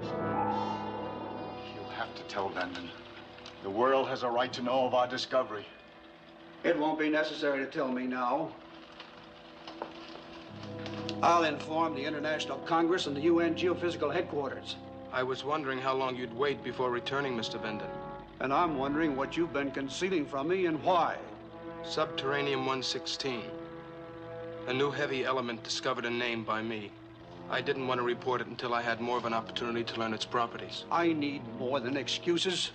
You have to tell Vanden. The world has a right to know of our discovery. It won't be necessary to tell me now. I'll inform the International Congress and the UN Geophysical Headquarters. I was wondering how long you'd wait before returning, Mr. Vanden. And I'm wondering what you've been concealing from me and why. Subterranean 116. A new heavy element discovered and named by me. I didn't want to report it until I had more of an opportunity to learn its properties. I need more than excuses.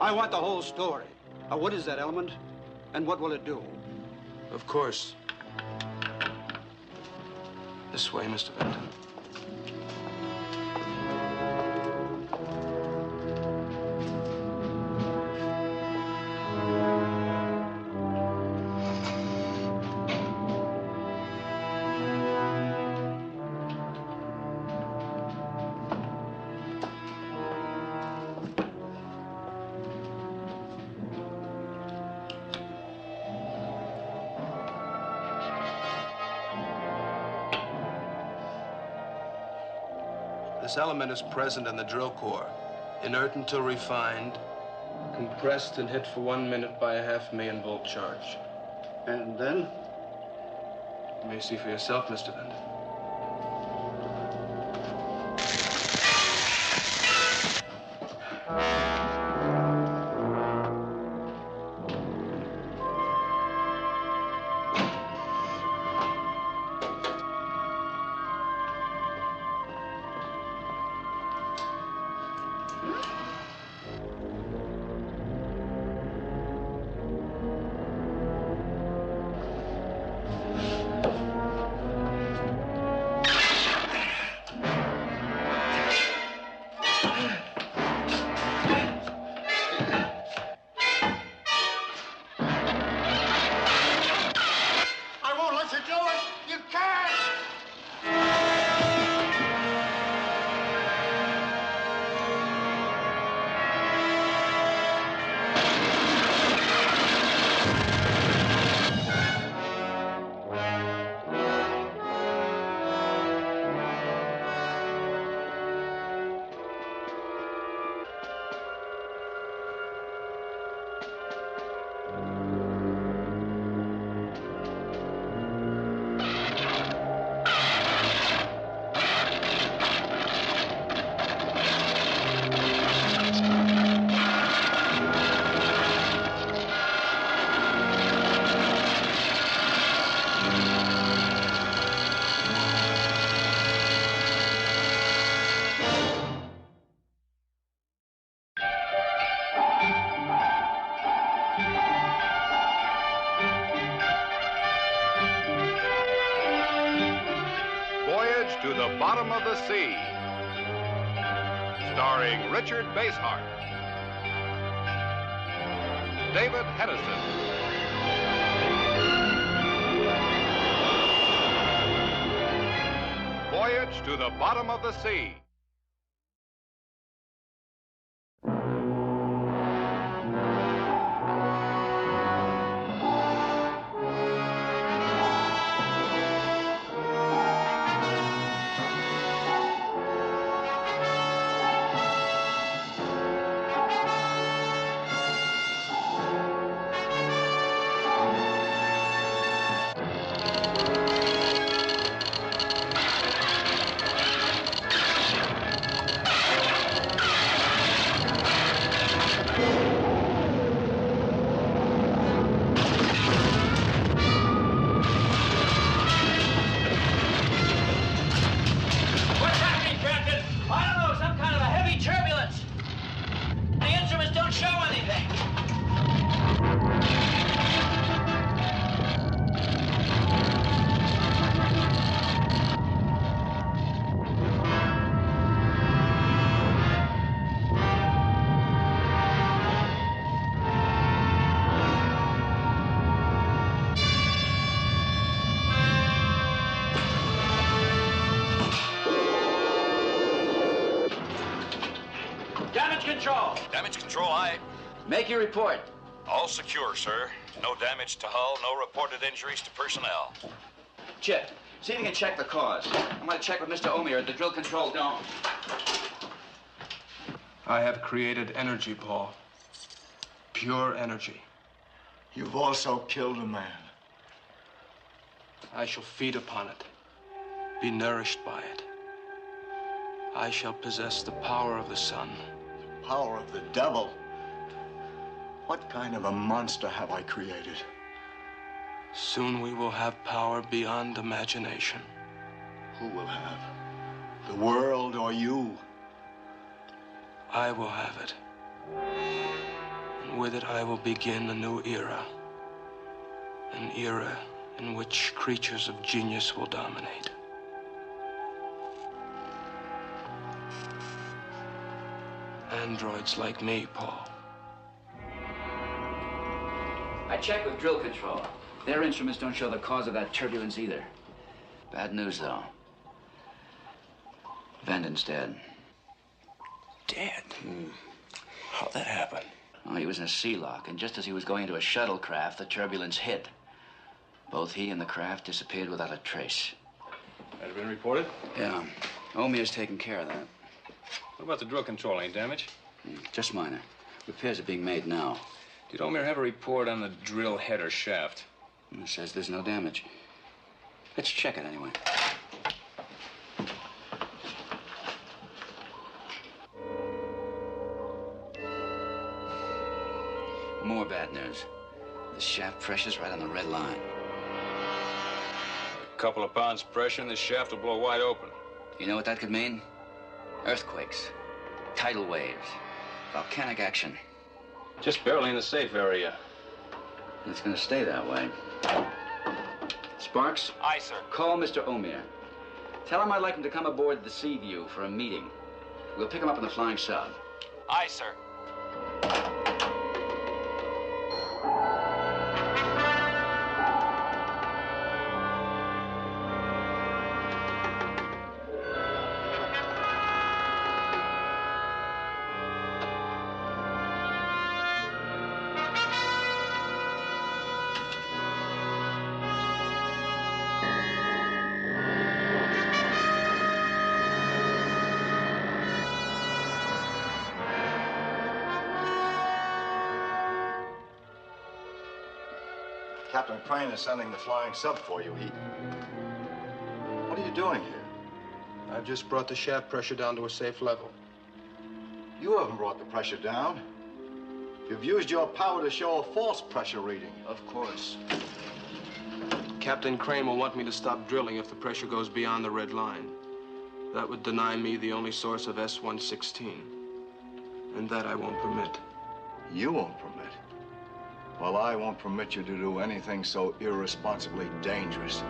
I want the whole story. Now, what is that element, and what will it do? Of course. This way, Mr. Vanden. This element is present in the drill core, inert until refined, compressed and hit for 1 minute by a 500,000 volt charge. And then? You may see for yourself, Mr. Vanden. To the Bottom of the Sea, starring Richard Basehart, David Hedison, Voyage to the Bottom of the Sea. Damage control, aye. Make your report. All secure, sir. No damage to hull, no reported injuries to personnel. Chip, see if you can check the cause. I'm going to check with Mr. Omier at the drill control dome. I have created energy, Paul. Pure energy. You've also killed a man. I shall feed upon it, be nourished by it. I shall possess the power of the sun. The power of the devil? What kind of a monster have I created? Soon we will have power beyond imagination. Who will have? The world or you? I will have it. And with it, I will begin a new era. An era in which creatures of genius will dominate. Androids like me, Paul. I checked with drill control. Their instruments don't show the cause of that turbulence either. Bad news, though. Vanden's dead. Dead? How'd that happen? Oh, he was in a sea lock, and just as he was going into a shuttlecraft, the turbulence hit. Both he and the craft disappeared without a trace. That have been reported? Yeah. Omir's taking care of that. What about the drill control? Any damage? Just minor. Repairs are being made now. Did Omir have a report on the drill head or shaft? It says there's no damage. Let's check it anyway. More bad news. The shaft pressure's right on the red line. A couple of pounds pressure and the shaft will blow wide open. You know what that could mean? Earthquakes, tidal waves, volcanic action. Just barely in the safe area. It's gonna stay that way. Sparks? Aye, sir. Call Mr. Omir. Tell him I'd like him to come aboard the Sea View for a meeting. We'll pick him up in the flying sub. Aye, sir. Captain Crane is sending the flying sub for you. What are you doing here? I've just brought the shaft pressure down to a safe level. You haven't brought the pressure down. You've used your power to show a false pressure reading. Of course. Captain Crane will want me to stop drilling if the pressure goes beyond the red line. That would deny me the only source of S-116. And that I won't permit. You won't permit? Well, I won't permit you to do anything so irresponsibly dangerous.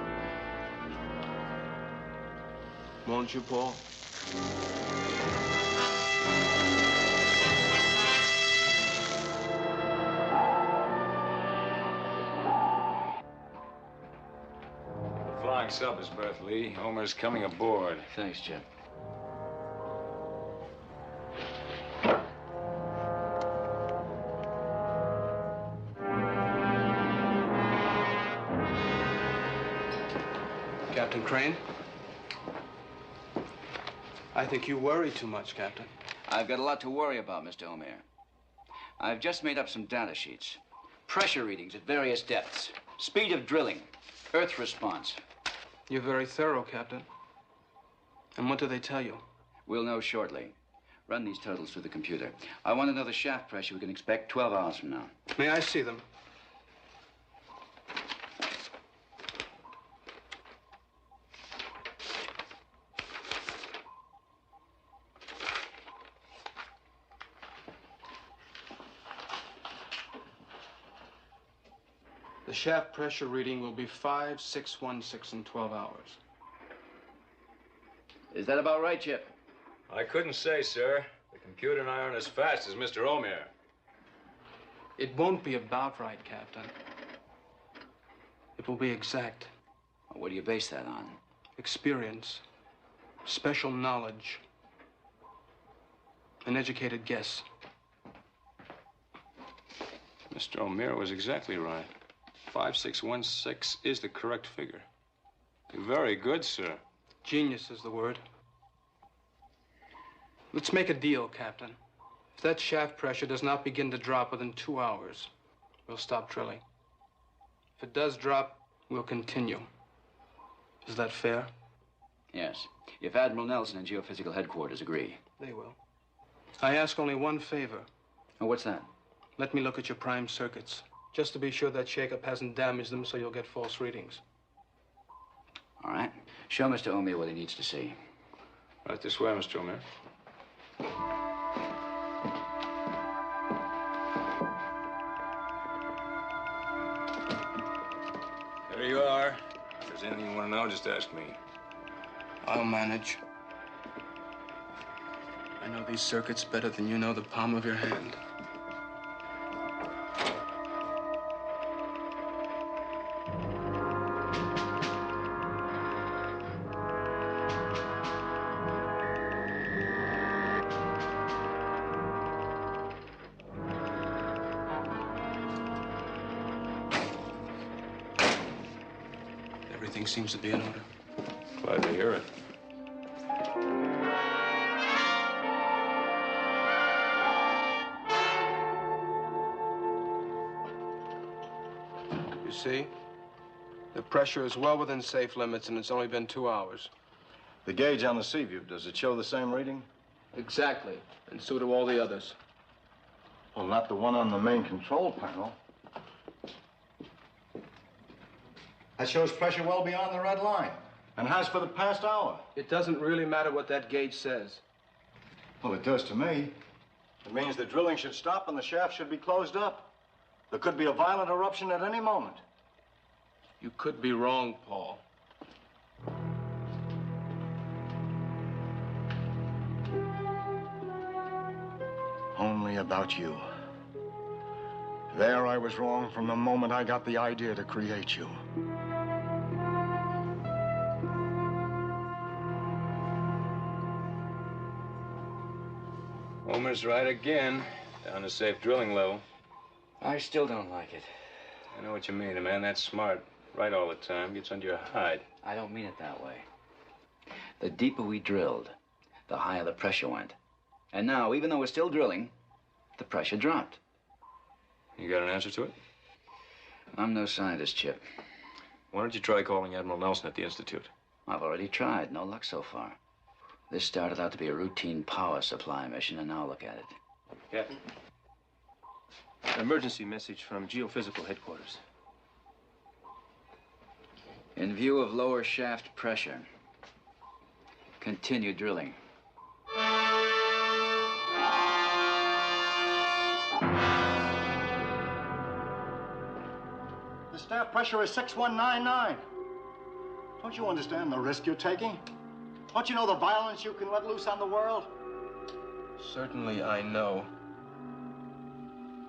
Won't you, Paul? The flying sub is berth, Lee. Omir's coming aboard. Thanks, Chip. Captain Crane? I think you worry too much, Captain. I've got a lot to worry about, Mr. Omir. I've just made up some data sheets. Pressure readings at various depths. Speed of drilling. Earth response. You're very thorough, Captain. And what do they tell you? We'll know shortly. Run these totals through the computer. I want to know the shaft pressure we can expect 12 hours from now. May I see them? The shaft pressure reading will be 5,616 in 12 hours. Is that about right, Chip? I couldn't say, sir. The computer and I aren't as fast as Mr. Omir. It won't be about right, Captain. It will be exact. What do you base that on? Experience, special knowledge, an educated guess. Mr. Omir was exactly right. 5,616 is the correct figure. Very good, sir. Genius is the word. Let's make a deal, Captain. If that shaft pressure does not begin to drop within 2 hours, we'll stop drilling. If it does drop, we'll continue. Is that fair? Yes. If Admiral Nelson and Geophysical Headquarters agree. They will. I ask only one favor. Oh, what's that? Let me look at your prime circuits, just to be sure that shakeup hasn't damaged them so you'll get false readings. All right. Show Mr. O'Meara what he needs to see. Right this way, Mr. O'Meara. There you are. If there's anything you want to know, just ask me. I'll manage. I know these circuits better than you know the palm of your hand. Everything seems to be in order. Glad to hear it. You see? The pressure is well within safe limits, and it's only been 2 hours. The gauge on the sea view, does it show the same reading? Exactly. And so do all the others. Well, not the one on the main control panel. That shows pressure well beyond the red line, and has for the past hour. It doesn't really matter what that gauge says. Well, it does to me. It means the drilling should stop and the shaft should be closed up. There could be a violent eruption at any moment. You could be wrong, Paul. Only about you. There I was wrong from the moment I got the idea to create you. Homer's right again. Down to safe drilling level. I still don't like it. I know what you mean. A man that's smart, right all the time, gets under your hide. I don't mean it that way. The deeper we drilled, the higher the pressure went. And now, even though we're still drilling, the pressure dropped. You got an answer to it? I'm no scientist, Chip. Why don't you try calling Admiral Nelson at the Institute? I've already tried. No luck so far. This started out to be a routine power supply mission, and now look at it. Captain. An emergency message from Geophysical Headquarters. In view of lower shaft pressure, continue drilling. The staff pressure is 6199. Don't you understand the risk you're taking? Don't you know the violence you can let loose on the world? Certainly I know.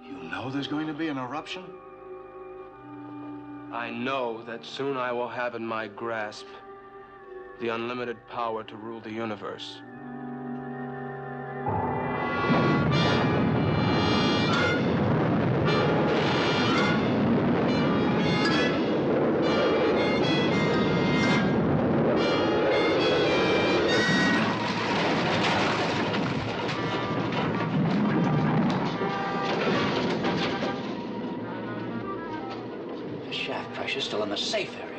You know there's going to be an eruption? I know that soon I will have in my grasp the unlimited power to rule the universe. Pressure's still in the safe area.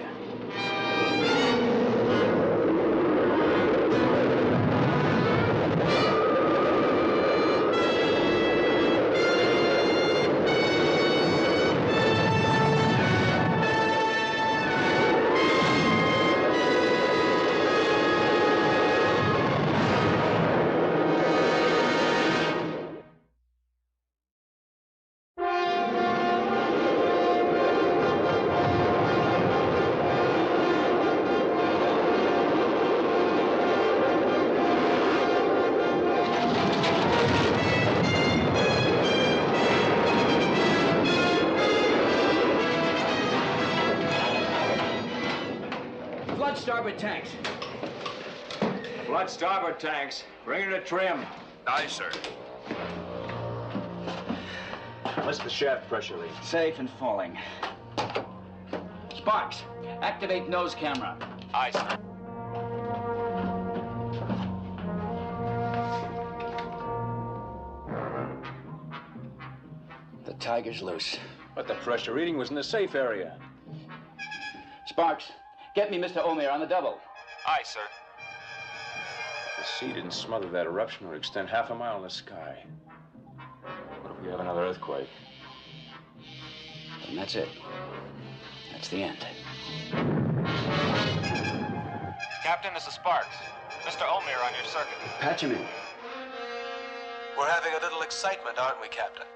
Starboard tanks. Flood starboard tanks. Bring her to trim. Aye, sir. What's the shaft pressure reading? Safe and falling. Sparks, activate nose camera. Aye, sir. tiger's loose. But the pressure reading was in the safe area. Sparks, get me Mr. Omer on the double. Aye, sir. The sea didn't smother that eruption or extend half a mile in the sky. What if we have another earthquake? And that's it. That's the end. Captain, this is Sparks. Mr. Omer on your circuit. Patch him in. We're having a little excitement, aren't we, Captain?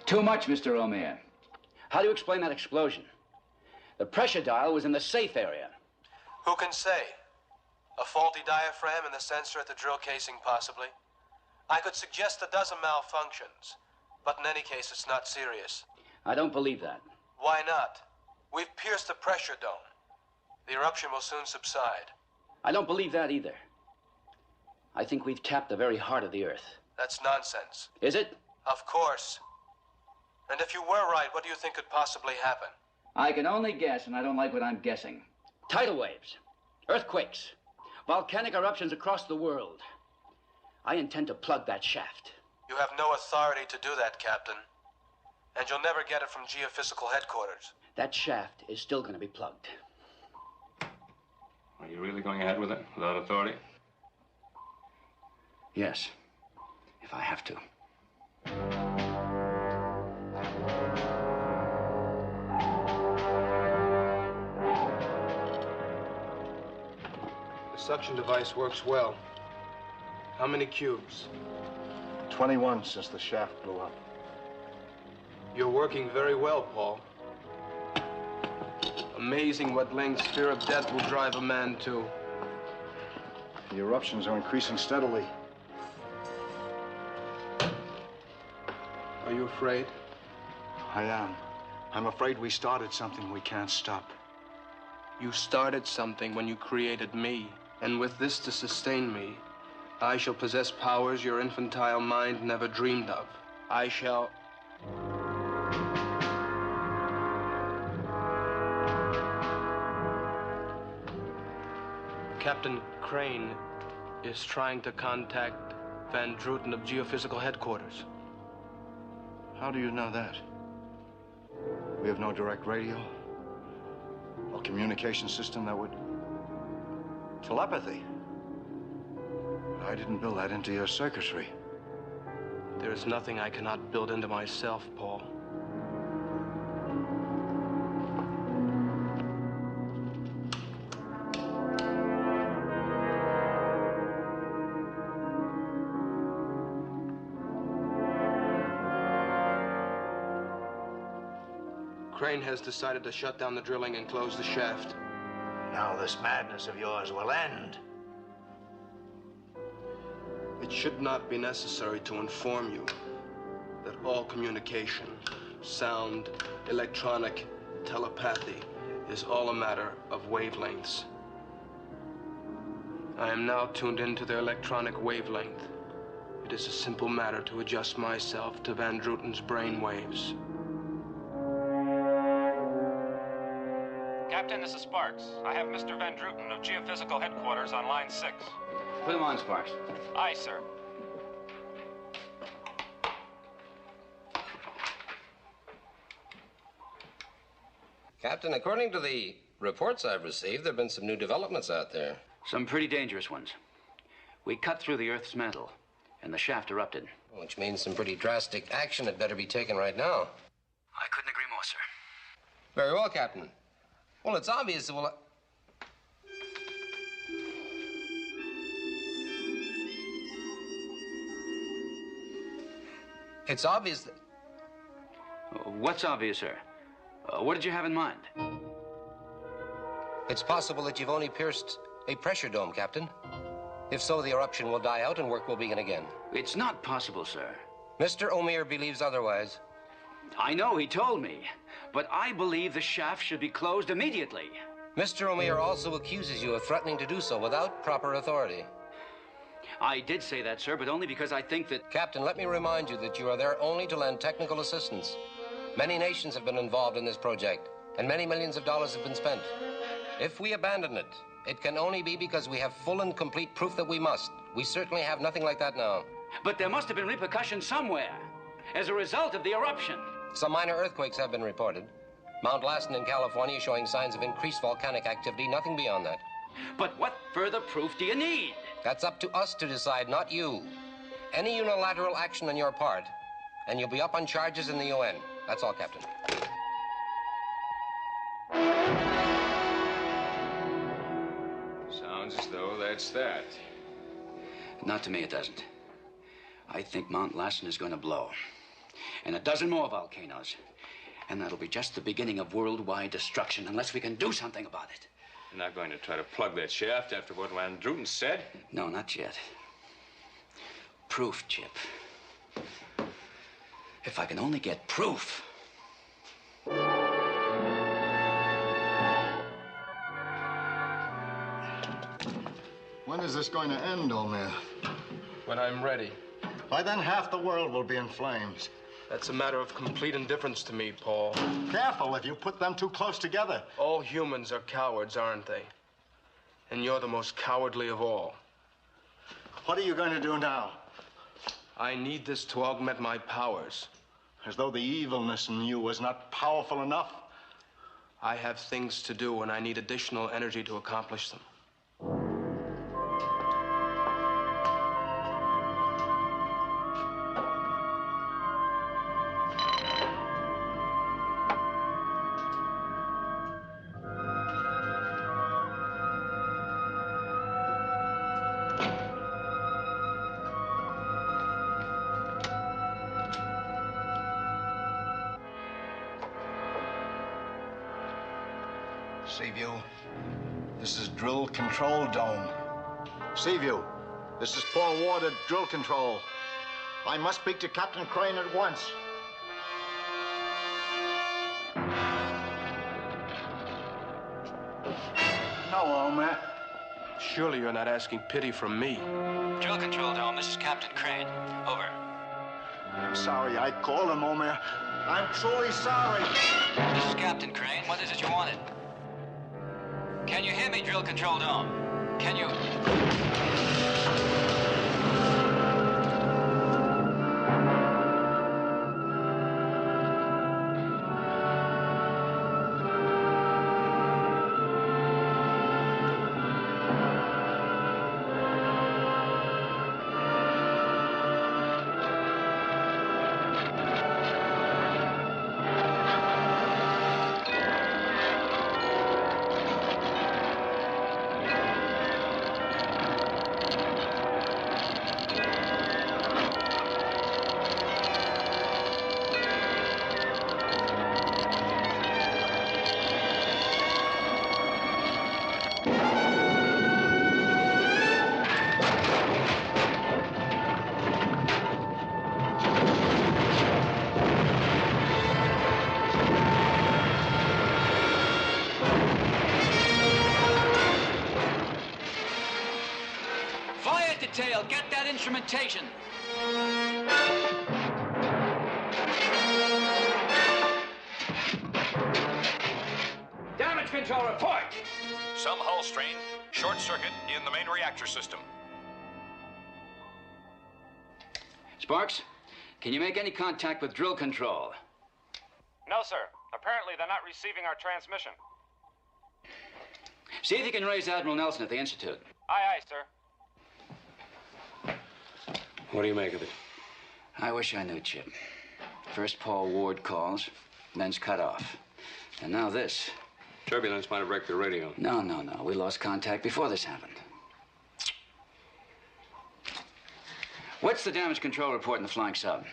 Too much, Mr. Omer. How do you explain that explosion? The pressure dial was in the safe area. Who can say? A faulty diaphragm in the sensor at the drill casing, possibly. I could suggest a dozen malfunctions, but in any case, it's not serious. I don't believe that. Why not? We've pierced the pressure dome. The eruption will soon subside. I don't believe that either. I think we've tapped the very heart of the Earth. That's nonsense. Is it? Of course. And if you were right, what do you think could possibly happen? I can only guess, and I don't like what I'm guessing. Tidal waves, earthquakes, volcanic eruptions across the world. I intend to plug that shaft. You have no authority to do that, Captain. And you'll never get it from geophysical headquarters. That shaft is still going to be plugged. Are you really going ahead with it without authority? Yes, if I have to. The suction device works well. How many cubes? 21 since the shaft blew up. You're working very well, Paul. Amazing what lengths fear of death will drive a man to. The eruptions are increasing steadily. Are you afraid? I am. I'm afraid we started something we can't stop. You started something when you created me. And with this to sustain me, I shall possess powers your infantile mind never dreamed of. I shall... Captain Crane is trying to contact Van Druten of Geophysical Headquarters. How do you know that? We have no direct radio or communication system that would... Telepathy. I didn't build that into your circuitry. There is nothing I cannot build into myself, Paul. Crane has decided to shut down the drilling and close the shaft. Now this madness of yours will end. It should not be necessary to inform you that all communication, sound, electronic, telepathy, is all a matter of wavelengths. I am now tuned into their electronic wavelength. It is a simple matter to adjust myself to Van Druten's brain waves. Captain, this is Sparks. I have Mr. Van Druten of Geophysical Headquarters on line 6. Put him on, Sparks. Aye, sir. Captain, according to the reports I've received, there have been some new developments out there. Some pretty dangerous ones. We cut through the Earth's mantle, and the shaft erupted. Which means some pretty drastic action had better be taken right now. I couldn't agree more, sir. Very well, Captain. Well, it's obvious that It's obvious that... What's obvious, sir? What did you have in mind? It's possible that you've only pierced a pressure dome, Captain. If so, the eruption will die out and work will begin again. It's not possible, sir. Mr. Omer believes otherwise. I know, he told me. But I believe the shaft should be closed immediately. Mr. Omer also accuses you of threatening to do so without proper authority. I did say that, sir, but only because I think that... Captain, let me remind you that you are there only to lend technical assistance. Many nations have been involved in this project, and many millions of dollars have been spent. If we abandon it, it can only be because we have full and complete proof that we must. We certainly have nothing like that now. But there must have been repercussions somewhere as a result of the eruption. Some minor earthquakes have been reported. Mount Lassen in California showing signs of increased volcanic activity, nothing beyond that. But what further proof do you need? That's up to us to decide, not you. Any unilateral action on your part, and you'll be up on charges in the UN. That's all, Captain. Sounds as though that's that. Not to me, it doesn't. I think Mount Lassen is going to blow. And a dozen more volcanoes. And that'll be just the beginning of worldwide destruction unless we can do something about it. You're not going to try to plug that shaft after what Van Druten said? No, not yet. Proof, Chip. If I can only get proof. When is this going to end, Omer? When I'm ready. By then, half the world will be in flames. That's a matter of complete indifference to me, Paul. Careful if you put them too close together. All humans are cowards, aren't they? And you're the most cowardly of all. What are you going to do now? I need this to augment my powers. As though the evilness in you was not powerful enough. I have things to do, and I need additional energy to accomplish them. Seaview, this is Drill Control Dome. Seaview, this is Paul Ward at Drill Control. I must speak to Captain Crane at once. No, Omer. Surely you're not asking pity from me. Drill Control Dome, this is Captain Crane. Over. I'm sorry I called him, Omer. I'm truly sorry. This is Captain Crane. What is it you wanted? Can you hear me, Drill Control Dome? Can you... Detail, get that instrumentation. Damage control report. Some hull strain, short circuit in the main reactor system. Sparks, can you make any contact with Drill Control? No, sir. Apparently they're not receiving our transmission. See if you can raise Admiral Nelson at the Institute. Aye, aye, sir. What do you make of it? I wish I knew, Chip. First Paul Ward calls, then's cut off. And now this. Turbulence might have wrecked the radio. No. We lost contact before this happened. What's the damage control report in the flying sub?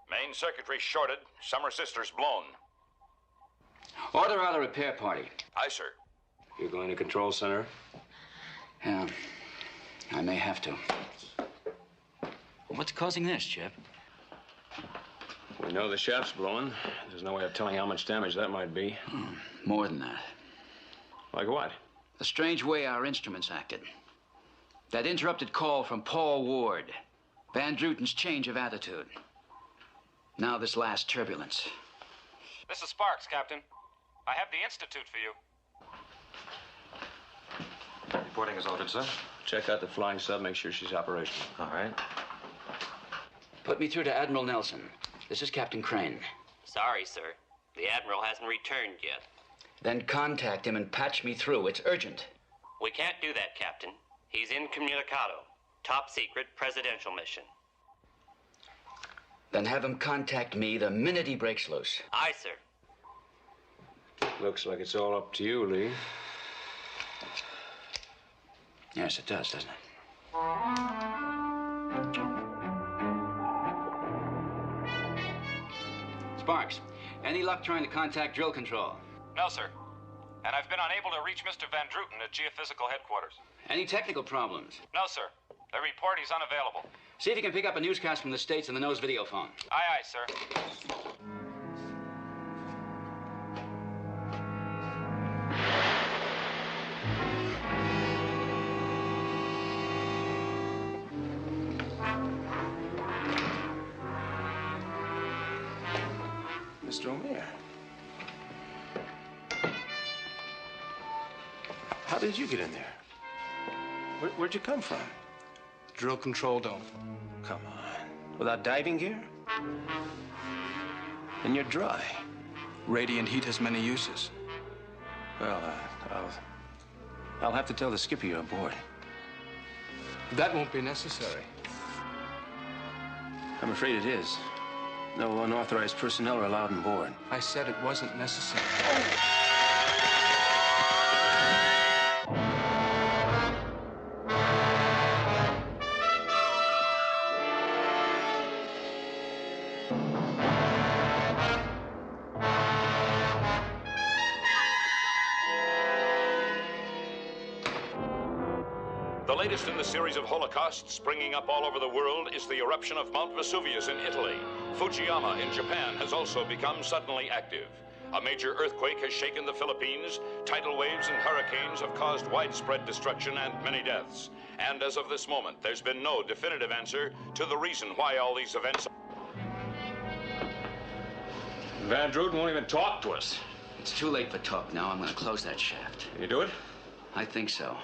Main circuitry shorted, some resistors blown. Order out a repair party. Aye, sir. You're going to control center? Yeah, I may have to. What's causing this, Chip? We know the shaft's blowing. There's no way of telling how much damage that might be. More than that. Like what? The strange way our instruments acted. That interrupted call from Paul Ward. Van Druten's change of attitude. Now this last turbulence. This is Sparks, Captain. I have the Institute for you. Reporting is ordered, sir. Check out the flying sub, make sure she's operational. All right. Put me through to Admiral Nelson. This is Captain Crane. Sorry, sir. The Admiral hasn't returned yet. Then contact him and patch me through. It's urgent. We can't do that, Captain. He's incommunicado. Top secret presidential mission. Then have him contact me the minute he breaks loose. Aye, sir. Looks like it's all up to you, Lee. Yes, it does, doesn't it? Sparks, any luck trying to contact drill control? No, sir. And I've been unable to reach Mr. Van Druten at Geophysical Headquarters. Any technical problems? No, sir. They report he's unavailable. See if you can pick up a newscast from the States on the nose video phone. Aye, aye, sir. Mr. O'Meara. How did you get in there? Where'd you come from? Drill control dome. Come on. Without diving gear? And you're dry. Radiant heat has many uses. Well, I'll have to tell the skipper you're aboard. That won't be necessary. I'm afraid it is. No unauthorized personnel are allowed on board. I said it wasn't necessary. The latest in the series of holocausts springing up all over the world is the eruption of Mount Vesuvius in Italy. Fujiyama in Japan has also become suddenly active. A major earthquake has shaken the Philippines. Tidal waves and hurricanes have caused widespread destruction and many deaths. And as of this moment, there's been no definitive answer to the reason why all these events... Van Druten won't even talk to us. It's too late for talk now. I'm going to close that shaft. Can you do it? I think so.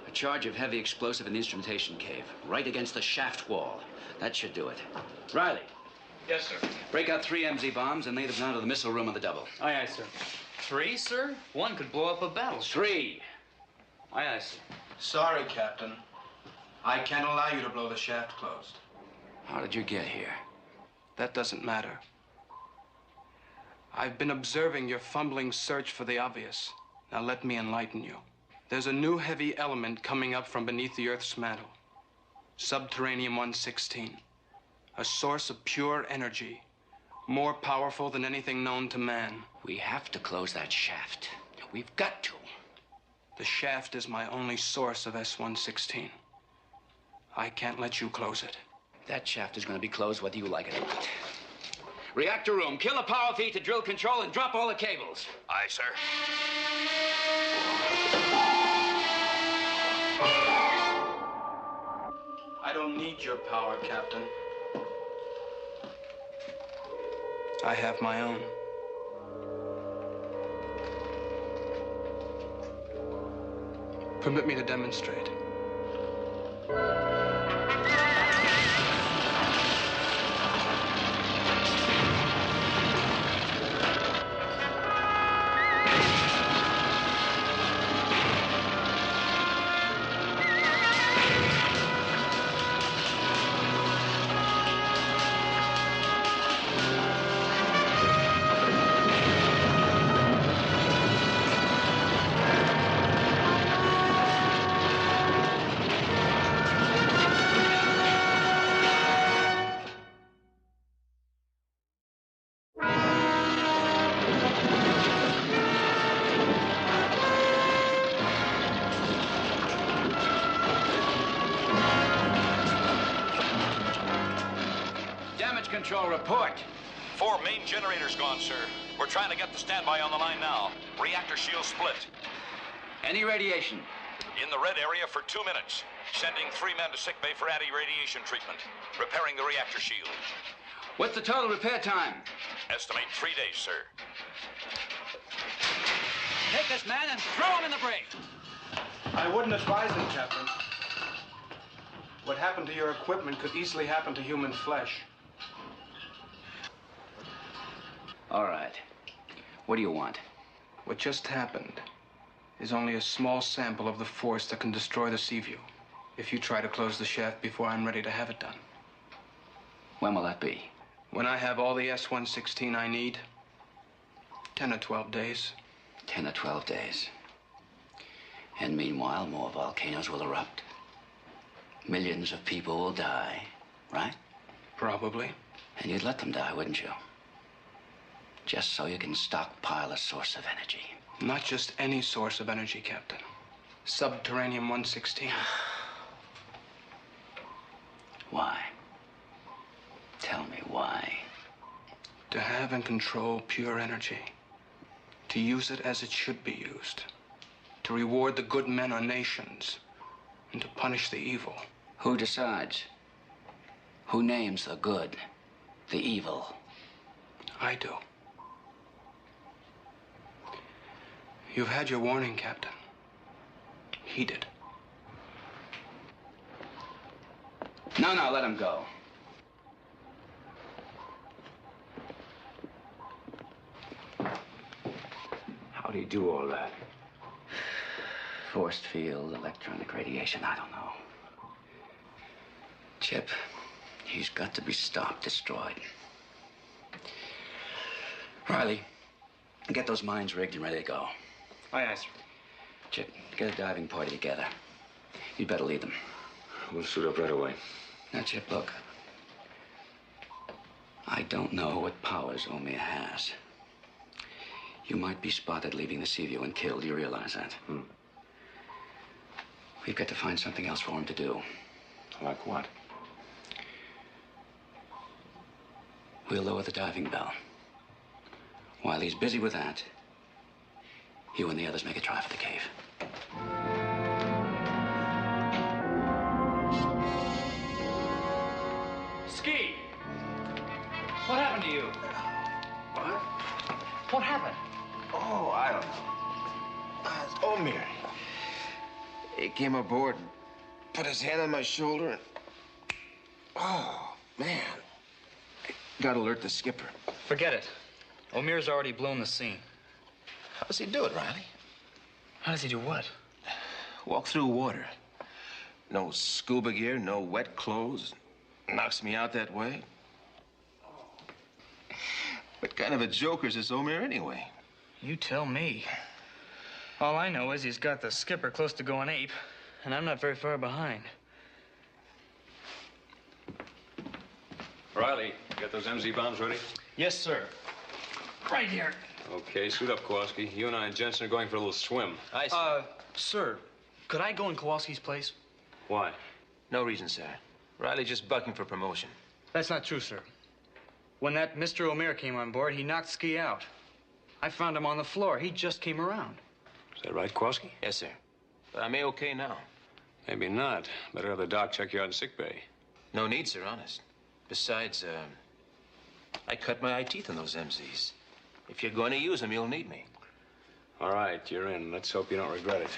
A charge of heavy explosive in the instrumentation cave, right against the shaft wall. That should do it. Riley. Yes, sir. Break out 3 MZ bombs and lay them down to the missile room on the double. Aye, aye, sir. 3, sir? One could blow up a battleship. 3. Aye, aye, sir. Sorry, Captain. I can't allow you to blow the shaft closed. How did you get here? That doesn't matter. I've been observing your fumbling search for the obvious. Now let me enlighten you. There's a new heavy element coming up from beneath the Earth's mantle. Subterraneum-116. A source of pure energy. More powerful than anything known to man. We have to close that shaft. We've got to. The shaft is my only source of S-116. I can't let you close it. That shaft is going to be closed whether you like it or not. Reactor room, kill the power feed to drill control and drop all the cables. Aye, sir. I don't need your power, Captain. I have my own. Permit me to demonstrate. Control report. 4 main generators gone, sir. We're trying to get the standby on the line now. Reactor shield split. Any radiation? In the red area for 2 minutes. Sending 3 men to sickbay for anti-radiation treatment. Repairing the reactor shield. What's the total repair time? Estimate 3 days, sir. Take this man and throw him in the brig. I wouldn't advise him, Captain. What happened to your equipment could easily happen to human flesh. All right. What do you want? What just happened is only a small sample of the force that can destroy the Seaview if you try to close the shaft before I'm ready to have it done. When will that be? When I have all the S-116 I need. 10 or 12 days. 10 or 12 days. And meanwhile, more volcanoes will erupt. Millions of people will die, right? Probably. And you'd let them die, wouldn't you? Just so you can stockpile a source of energy. Not just any source of energy, Captain. Subterranean-116. Why? Tell me why. To have and control pure energy. To use it as it should be used. To reward the good men or nations. And to punish the evil. Who decides? Who names the good, the evil? I do. You've had your warning, Captain. Heed it. No, let him go. How do you do all that? Forced field, electronic radiation, I don't know. Chip, he's got to be stopped, destroyed. Riley, get those mines rigged and ready to go. Aye, aye, sir. Chip, get a diving party together. You'd better lead them. We'll suit up right away. Now, Chip, look. I don't know what powers Omir has. You might be spotted leaving the Seaview and killed. You realize that? We've got to find something else for him to do. Like what? We'll lower the diving bell. While he's busy with that, you and the others make a try for the cave. Ski! What happened to you? What? What happened? Oh, I don't know. It's Omir. He came aboard and put his hand on my shoulder and... Oh, man. Gotta alert the skipper. Forget it. Omir's already blown the scene. How does he do it, Riley? How does he do what? Walk through water. No scuba gear, no wet clothes. Knocks me out that way. What kind of a joker is this Omir anyway? You tell me. All I know is he's got the skipper close to going ape, and I'm not very far behind. Riley, got those MZ bombs ready? Yes, sir. Right here. Okay, suit up, Kowalski. You and I and Jensen are going for a little swim. Aye, sir. Sir, could I go in Kowalski's place? Why? No reason, sir. Riley just bucking for promotion. That's not true, sir. When that Mr. Omir came on board, he knocked Ski out. I found him on the floor. He just came around. Is that right, Kowalski? Yes, sir. But I'm A-okay now. Maybe not. Better have the doc check you out in sick bay. No need, sir, honest. Besides, I cut my eye teeth on those MZs. If you're going to use them, you'll need me. All right, you're in. Let's hope you don't regret it.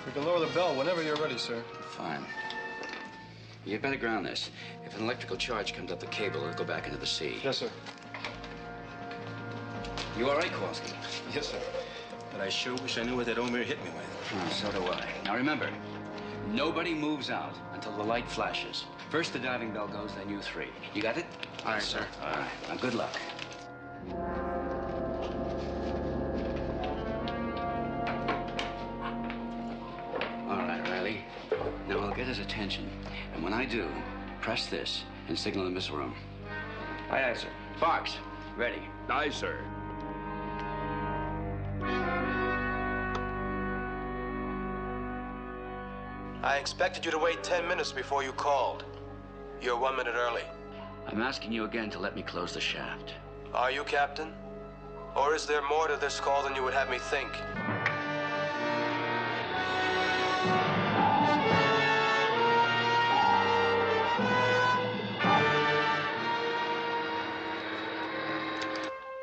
We can lower the bell whenever you're ready, sir. Fine. You'd better ground this. If an electrical charge comes up the cable, it'll go back into the sea. Yes, sir. You all right, Kowalski? Yes, sir. But I sure wish I knew what that Omir hit me with. Oh, so do I. Now remember, nobody moves out until the light flashes. First the diving bell goes, then you three. You got it? All right, sir. All right. Now, good luck. All right, Riley. Now I'll get his attention. And when I do, press this and signal the missile room. Aye, aye, sir. Sparks, ready. Aye, sir. I expected you to wait 10 minutes before you called. You're 1 minute early. I'm asking you again to let me close the shaft. Are you, Captain? Or is there more to this call than you would have me think?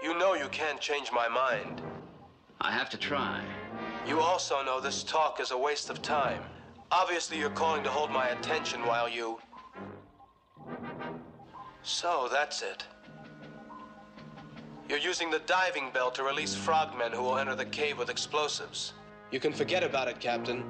You know you can't change my mind. I have to try. You also know this talk is a waste of time. Obviously, you're calling to hold my attention while you... So, that's it. You're using the diving bell to release frogmen who will enter the cave with explosives. You can forget about it, Captain.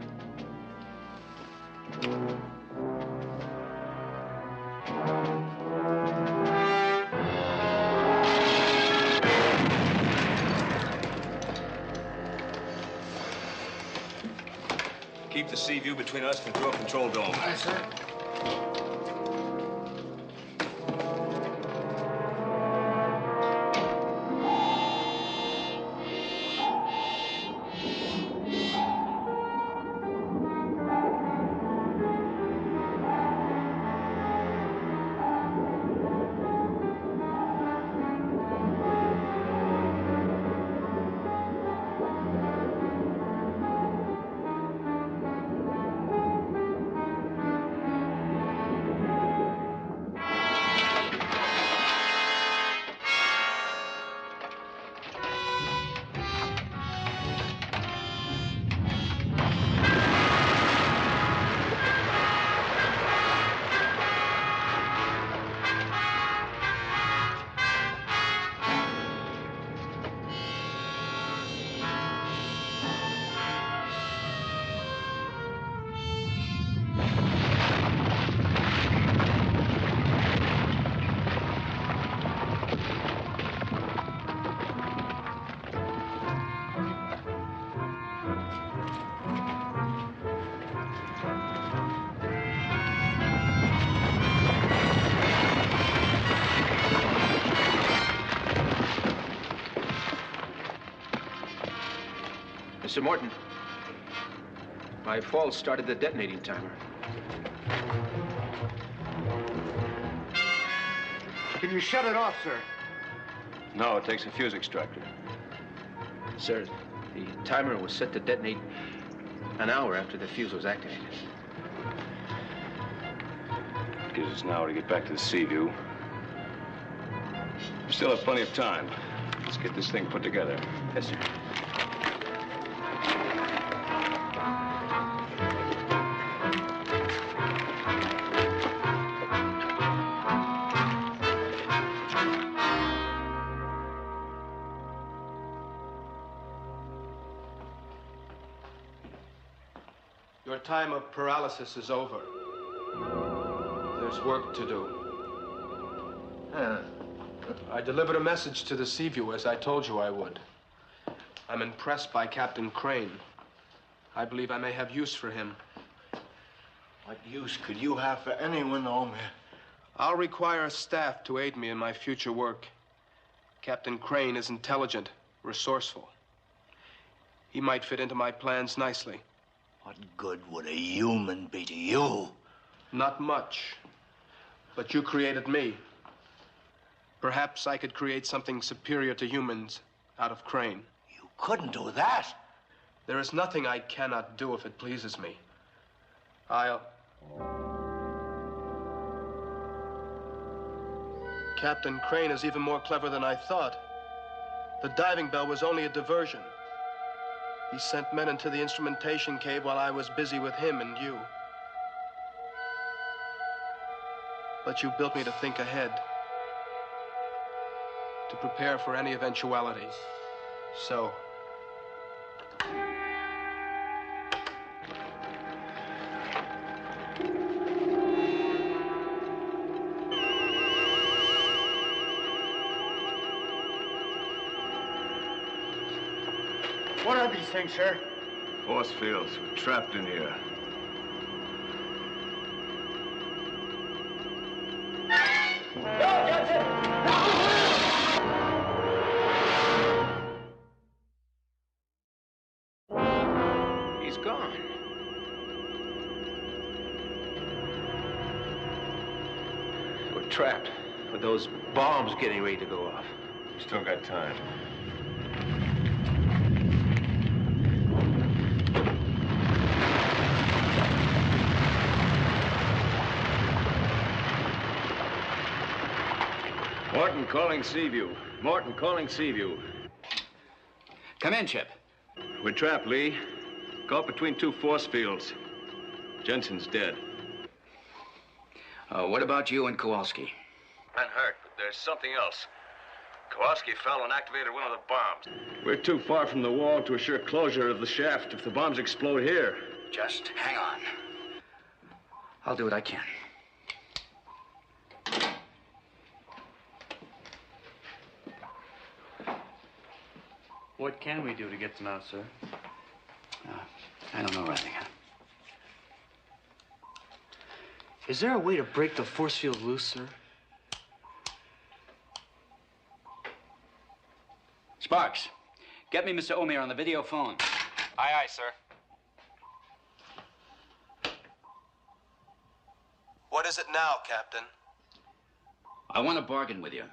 Keep the sea view between us and the drill control dome. Aye, sir. Mr. Morton, my fall started the detonating timer. Can you shut it off, sir? No, it takes a fuse extractor. Sir, the timer was set to detonate an hour after the fuse was activated. Gives us an hour to get back to the sea view. We still have plenty of time. Let's get this thing put together. Yes, sir. Your time of paralysis is over. There's work to do. I delivered a message to the Seaview as I told you I would. I'm impressed by Captain Crane. I believe I may have use for him. What use could you have for anyone, Omer? I'll require a staff to aid me in my future work. Captain Crane is intelligent, resourceful. He might fit into my plans nicely. What good would a human be to you? Not much. But you created me. Perhaps I could create something superior to humans out of Crane. You couldn't do that. There is nothing I cannot do if it pleases me. Captain Crane is even more clever than I thought. The diving bell was only a diversion. He sent men into the instrumentation cave while I was busy with him and you. But you built me to think ahead, to prepare for any eventuality. So, what are these things, sir? Force fields. We're trapped in here. He's gone. We're trapped with those bombs getting ready to go off. We still got time. Morton calling Seaview. Morton calling Seaview. Come in, Chip. We're trapped, Lee. Caught between two force fields. Jensen's dead. What about you and Kowalski? been hurt, but there's something else. Kowalski fell and activated one of the bombs. We're too far from the wall to assure closure of the shaft if the bombs explode here. Just hang on. I'll do what I can. What can we do to get them out, sir? I don't know, Rattingham. Is there a way to break the force field loose, sir? Sparks, get me Mr. O'Meara on the video phone. Aye, aye, sir. What is it now, Captain? I want to bargain with you.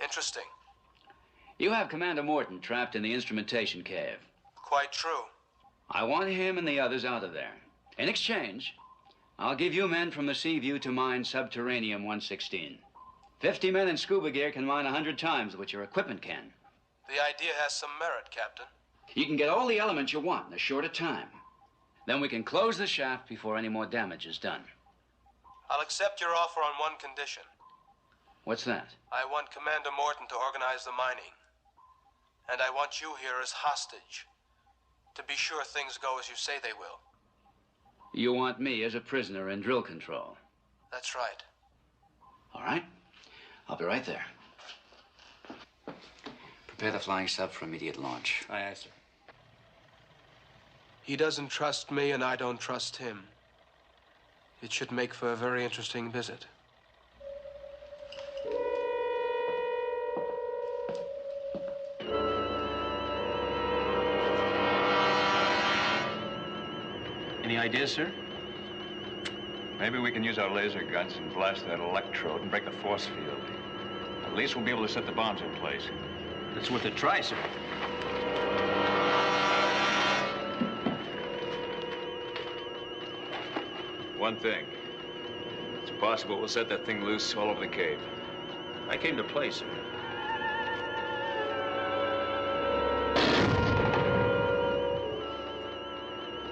Interesting. You have Commander Morton trapped in the instrumentation cave. Quite true. I want him and the others out of there. In exchange, I'll give you men from the Sea View to mine Subterraneum 116. 50 men in scuba gear can mine 100 times what your equipment can. The idea has some merit, Captain. You can get all the elements you want in a shorter time. Then we can close the shaft before any more damage is done. I'll accept your offer on one condition. What's that? I want Commander Morton to organize the mining. And I want you here as hostage, to be sure things go as you say they will. You want me as a prisoner in drill control? That's right. All right. I'll be right there. Prepare the flying sub for immediate launch. Aye, aye, sir. He doesn't trust me, and I don't trust him. It should make for a very interesting visit. Any ideas, sir? Maybe we can use our laser guns and blast that electrode and break the force field. At least we'll be able to set the bombs in place. It's worth a try, sir. One thing. It's possible we'll set that thing loose all over the cave. I came to play, sir.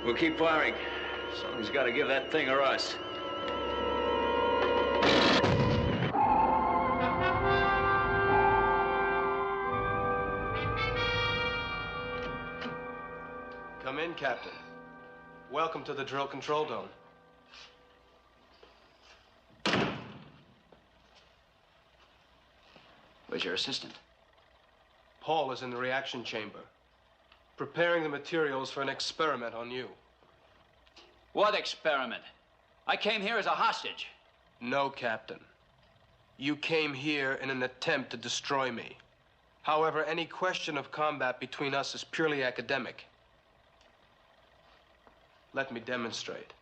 We'll keep firing. Something's got to give that thing or us. Come in, Captain. Welcome to the drill control dome. Where's your assistant? Paul is in the reaction chamber, preparing the materials for an experiment on you. What experiment? I came here as a hostage. No, Captain. You came here in an attempt to destroy me. However, any question of combat between us is purely academic. Let me demonstrate.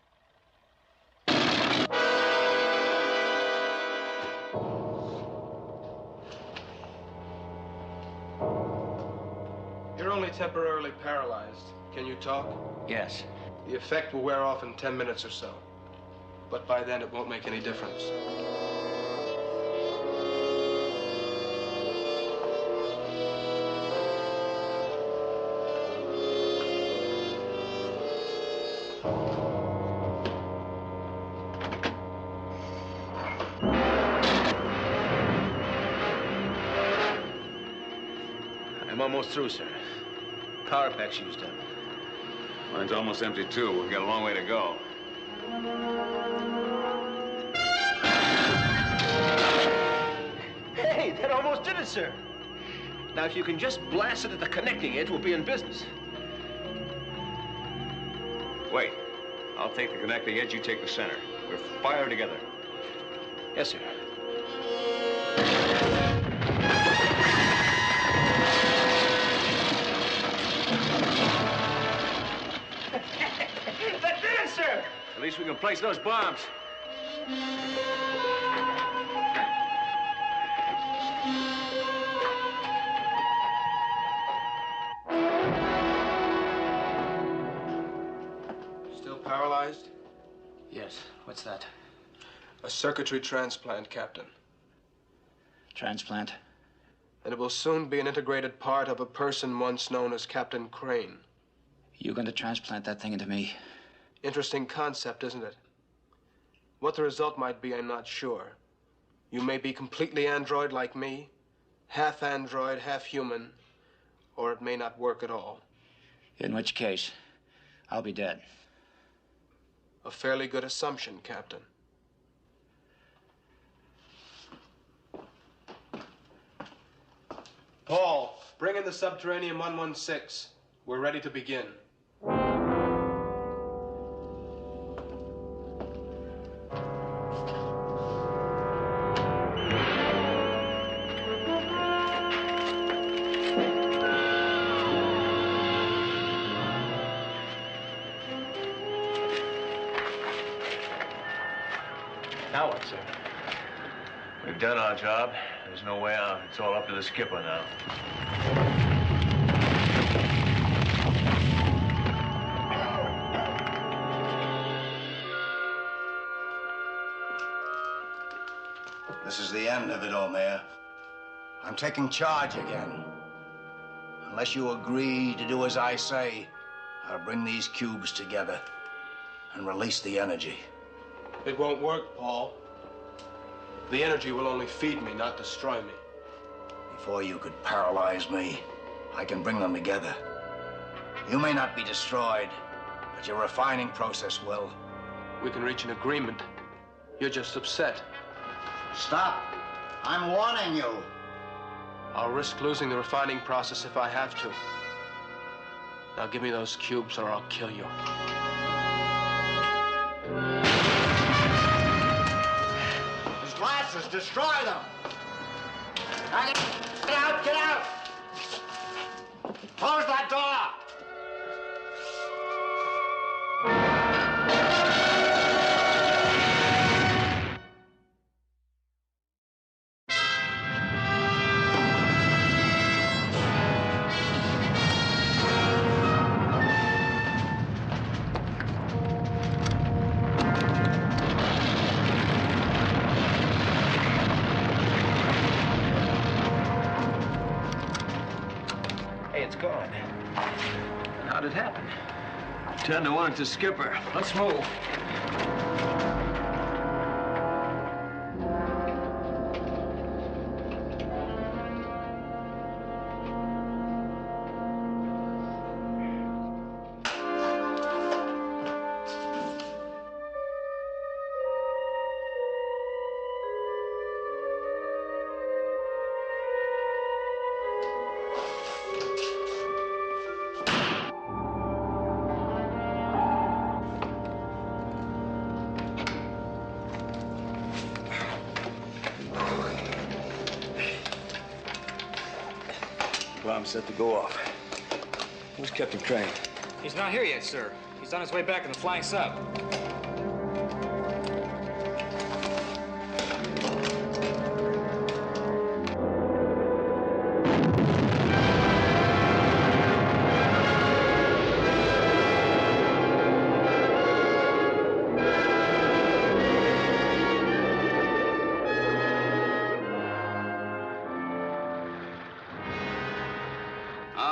You're only temporarily paralyzed. Can you talk? Yes. The effect will wear off in 10 minutes or so. But by then, it won't make any difference. I'm almost through, sir. Power pack's used up. Mine's almost empty, too. We've got a long way to go. Hey, that almost did it, sir. Now, if you can just blast it at the connecting edge, we'll be in business. Wait. I'll take the connecting edge, you take the center. We're fire together. Yes, sir. That did it, sir! At least we can place those bombs. Still paralyzed? Yes. What's that? A circuitry transplant, Captain. Transplant? And it will soon be an integrated part of a person once known as Captain Crane. You going to transplant that thing into me? Interesting concept, isn't it? What the result might be, I'm not sure. You may be completely android like me, half android, half human, or it may not work at all. In which case, I'll be dead. A fairly good assumption, Captain. Paul, bring in the Subterranean 116. We're ready to begin. Now what, sir? We've done our job. There's no way out. It's all up to the skipper now. This is the end of it, Omer. I'm taking charge again. Unless you agree to do as I say, I'll bring these cubes together and release the energy. It won't work, Paul. The energy will only feed me, not destroy me. Before you could paralyze me, I can bring them together. You may not be destroyed, but your refining process will. We can reach an agreement. You're just upset. Stop. I'm warning you. I'll risk losing the refining process if I have to. Now give me those cubes or I'll kill you. Those glasses, destroy them. Get out, get out. Close that door. It's gone. How'd it happen? 10 to 1 to skipper. Let's move. Bomb set to go off. Where's Captain Crane? He's not here yet, sir. He's on his way back in the flying sub.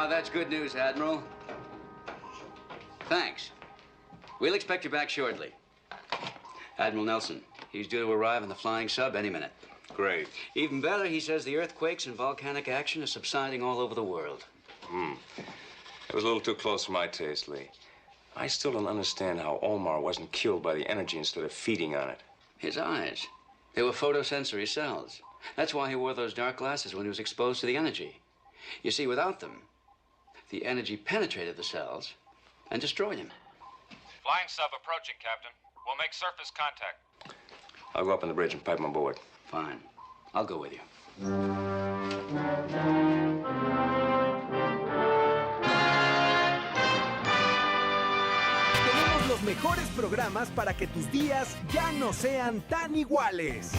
That's good news, Admiral. Thanks. We'll expect you back shortly. Admiral Nelson, he's due to arrive in the flying sub any minute. Great. Even better, he says the earthquakes and volcanic action are subsiding all over the world. It was a little too close for my taste, Lee. I still don't understand how Omar wasn't killed by the energy instead of feeding on it. His eyes. They were photosensory cells. That's why he wore those dark glasses when he was exposed to the energy. You see, without them, the energy penetrated the cells and destroyed him. Flying sub approaching, Captain. We'll make surface contact. I'll go up on the bridge and pipe him aboard. Fine. I'll go with you. Tenemos los mejores programas para que tus días ya no sean tan iguales.